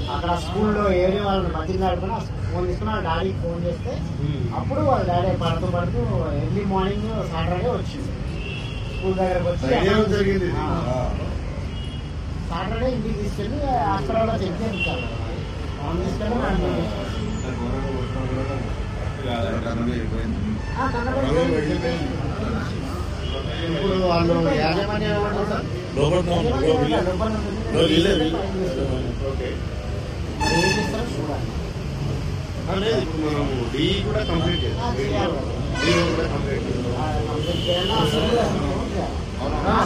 అక్కడ స్కూల్లో ఏరియా వాళ్ళని బతికినాడుకుని ఫోన్ తీసుకుని వాళ్ళ డాడీకి ఫోన్ చేస్తే అప్పుడు వాళ్ళ డాడీ పడుతూ ఎర్లీ మార్నింగ్ సాటర్డే వచ్చింది స్కూల్ దగ్గరకు వచ్చి సాటర్డే ఇంటికి తీసుకెళ్ళి హాస్పిటల్లో చెక్ చేయించాలి ఫోన్ తీసుకెళ్ళి ఇప్పుడు వాళ్ళు యాజమాన్యం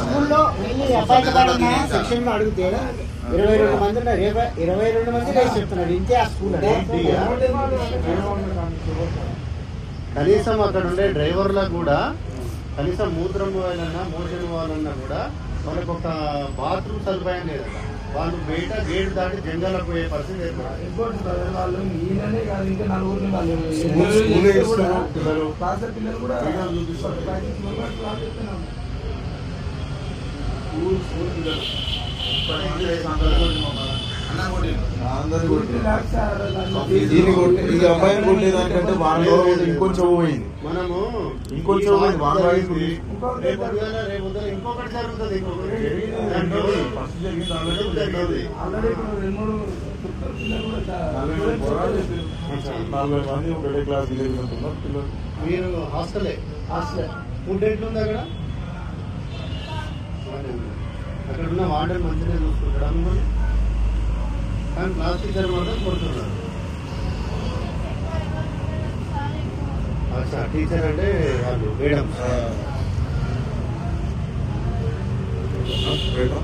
స్కూల్లో సెక్షన్ లో అడిగితే 22 మంది ఉన్నారు 22 మంది లేచి చెప్తున్నారు ఇంతే ఆ స్కూల్ కనీసం అక్కడ ఉండే డ్రైవర్లకు కూడా కనీసం మూత్రం పోవాలన్నా మోషన్ పోవాలన్నా కూడా వాళ్ళకి ఒక బాత్రూమ్ సదుపాయం లేదు వాళ్ళు బయట గేట్ దాటి జంగాలకు పోయే పరిస్థితి అబ్బాయిని కొట్టేదానికంటే ఇంకొంచెం పోయింది మనము ఇంకొంచెం ఇంకొకటి జరుగుతుంది 40 మంది ఒకటే క్లాస్ పిల్లలు. మీరు హాస్టల్ ఫుడ్ ఎట్లుంది అక్కడ ఉన్న వార్డెన్ మంచిగా చూసుకుంటాడు కానీ క్లాస్ టీచర్ మాత్రం కొడుతున్నారు. టీచర్ అంటే వాళ్ళు మేడం మేడం